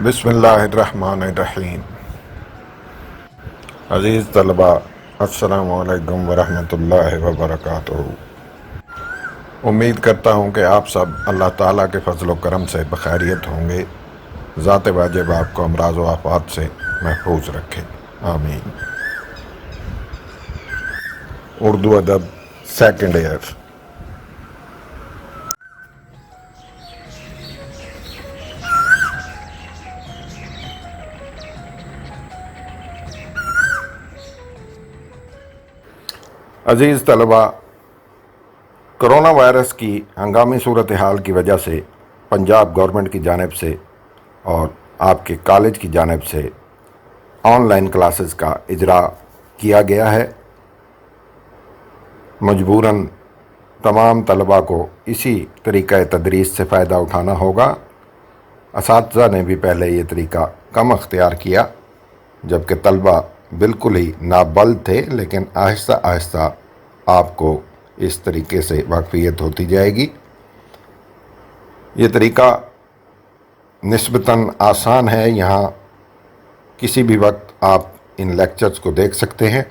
بسم اللہ الرحمن الرحیم۔ عزیز طلبہ، السلام علیکم ورحمۃ اللہ وبرکاتہ۔ امید کرتا ہوں کہ آپ سب اللہ تعالیٰ کے فضل و کرم سے بخیریت ہوں گے۔ ذات واجب آپ کو امراض و آفات سے محفوظ رکھے، آمین۔ اردو ادب سیکنڈ ایئر۔ عزیز طلبہ، کرونا وائرس کی ہنگامی صورتحال کی وجہ سے پنجاب گورنمنٹ کی جانب سے اور آپ کے کالج کی جانب سے آن لائن کلاسز کا اجرا کیا گیا ہے۔ مجبوراً تمام طلباء کو اسی طریقہ تدریس سے فائدہ اٹھانا ہوگا۔ اساتذہ نے بھی پہلے یہ طریقہ کم اختیار کیا، جبکہ طلباء بالکل ہی نابلد تھے، لیکن آہستہ آہستہ آپ کو اس طریقے سے واقفیت ہوتی جائے گی۔ یہ طریقہ نسبتاً آسان ہے، یہاں کسی بھی وقت آپ ان لیکچرز کو دیکھ سکتے ہیں۔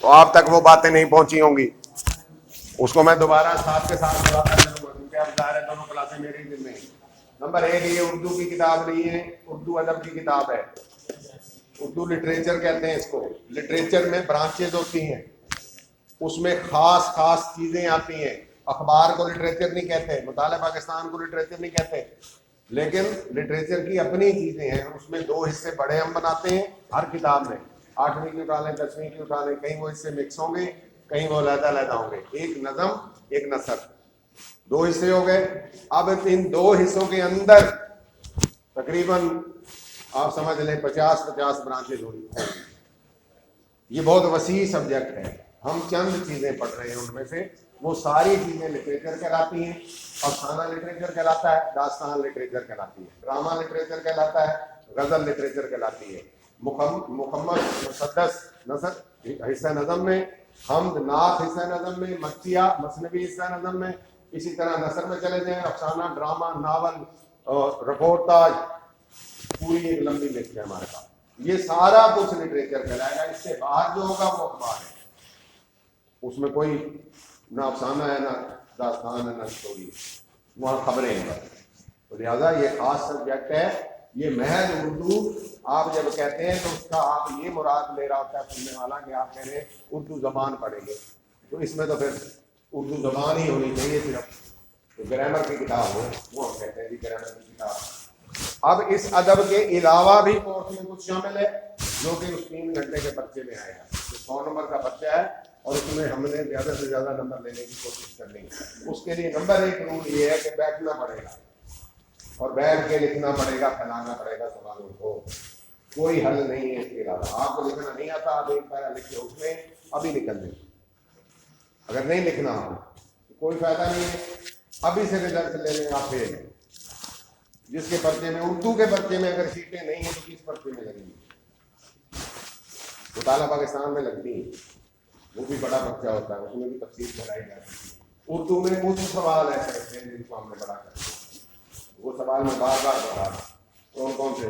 تو آپ تک وہ باتیں نہیں پہنچی ہوں گی، اس کو میں دوبارہ ساتھ کے ساتھ بتاتا چلوں گا، کیونکہ اب ظاہر ہے دونوں کلاسیں میری ذمہ ہیں۔ نمبر ایک، یہ اردو کی کتاب نہیں ہے، اردو ادب کی کتاب ہے۔ اردو لٹریچر کہتے ہیں اس کو۔ لٹریچر میں برانچز ہوتی ہیں، اس میں خاص خاص چیزیں آتی ہیں۔ اخبار کو لٹریچر نہیں کہتے، مطالعہ پاکستان کو لٹریچر نہیں کہتے، لیکن لٹریچر کی اپنی چیزیں ہیں۔ اس میں دو حصے بڑے ہم بناتے ہیں ہر کتاب میں، 8ویں کی اٹھا لیں، 10ویں کی اٹھا لیں، کہیں وہ حصے مکس ہوں گے، کہیں وہ علیحدہ علیحدہ ہوں گے۔ ایک نظم، ایک نثر، دو حصے ہو گئے۔ اب ان دو حصوں کے اندر تقریباً آپ سمجھ لیں 50 برانچز ہوئی۔ یہ بہت وسیع سبجیکٹ ہے، ہم چند چیزیں پڑھ رہے ہیں، ان میں سے وہ ساری چیزیں لٹریچر کہلاتی ہیں۔ افسانہ لٹریچر کہلاتا ہے، داستان لٹریچر کہلاتی ہے، ڈرامہ لٹریچر کہلاتا ہے، غزل لٹریچر کہلاتی ہے۔ مکمل مسدس نثر حصہ نظم میں، حمد نعت حصہ نظم میں، مطیہ مثنوی حصہ نظم میں، اسی طرح نثر میں چلے جائیں، افسانہ، ڈرامہ، ناول، رپورٹاج، پوری ایک لمبی لسٹ ہے ہمارے پاس۔ یہ سارا کچھ لٹریچر کہلائے گا۔ اس سے باہر جو ہوگا وہ اخبار ہے، اس میں کوئی نہ افسانہ ہے، نہ داستان ہے، نہ اسٹوری ہے، وہاں خبریں ہیں بس۔ تو لہٰذا یہ خاص سبجیکٹ ہے۔ یہ محض اردو آپ جب کہتے ہیں تو اس کا آپ یہ مراد لے رہا ہوتا ہے سننے والا کہ آپ کہہ رہے ہیں اردو زبان پڑھیں گے، تو اس میں تو پھر اردو زبان ہی ہونی چاہیے صرف۔ تو گرامر کی کتاب ہو، وہ ہم کہتے ہیں جی گرامر کی کتاب۔ اب اس ادب کے علاوہ بھی کورس میں کچھ شامل ہے جو کہ اس 3 گھنٹے کے پرچے میں آئے گا۔ 100 نمبر کا پرچہ ہے اور اس میں ہم نے زیادہ سے زیادہ نمبر لینے کی کوشش کرنی ہے۔ اس کے لیے نمبر 1 رول یہ ہے کہ بیٹھنا پڑے گا اور بیٹھ کے لکھنا پڑے گا، پھیلانا پڑے گا سوالوں کو۔ کوئی حل نہیں ہے اس کے علاوہ۔ آپ کو لکھنا نہیں آتا، آپ ایک پیرا لکھ کے اس میں ابھی نکل دیں۔ اگر نہیں لکھنا ہو تو کوئی فائدہ نہیں ہے، ابھی سے رزلٹ لے لیں آپ فیل۔ جس کے پرچے میں، اردو کے پرچے میں اگر سیٹیں نہیں ہیں تو کس پرچے میں لگیں گی؟ مطالعہ پاکستان میں لگتی ہیں، وہ بھی بڑا پرچہ ہوتا ہے، اس میں بھی تفصیل پڑھائی جاتی ہے۔ اردو میں کچھ سوال ایسے ہوتے ہیں جن کو ہم نے پڑھا کرتے ہیں، وہ سوال میں بار بار پڑھا۔ کون سے؟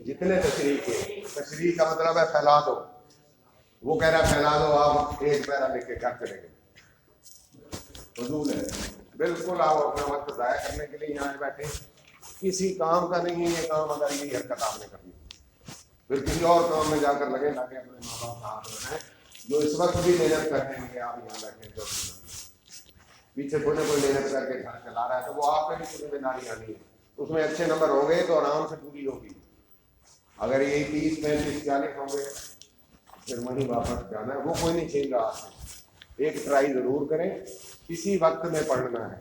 جتنے تشریح کا مطلب ہے پھیلا دو، وہ کہہ رہا ہے پھیلا دو، آپ ایک پیرا لکھ کے کیا کریں گے؟ فضول ہے بالکل۔ آپ اپنا وقت ضائع کرنے کے لیے یہاں بیٹھے، کسی کام کا نہیں ہے یہ کام۔ اگر یہی حرکت آپ نے کرنی پھر کسی اور کام میں جا کر لگے تاکہ اپنے ماں باپ کا ہاتھ بنائیں، جو اس وقت بھی محنت کر رہے ہیں کہ آپ یہاں بیٹھے جو پیچھے کوئی نہ کوئی محنت کر کے گھر چلا رہا ہے، تو وہ آپ پہ بھی ذمہ داری آنی ہے۔ اس میں اچھے نمبر ہوں گے تو آرام سے پوری ہوگی۔ اگر یہی 30، 35، 40 ہوں گے پھر وہیں واپس جانا ہے، وہ کوئی نہیں چھین رہا آپ سے۔ ایک ٹرائی ضرور کریں، اسی وقت میں پڑھنا ہے۔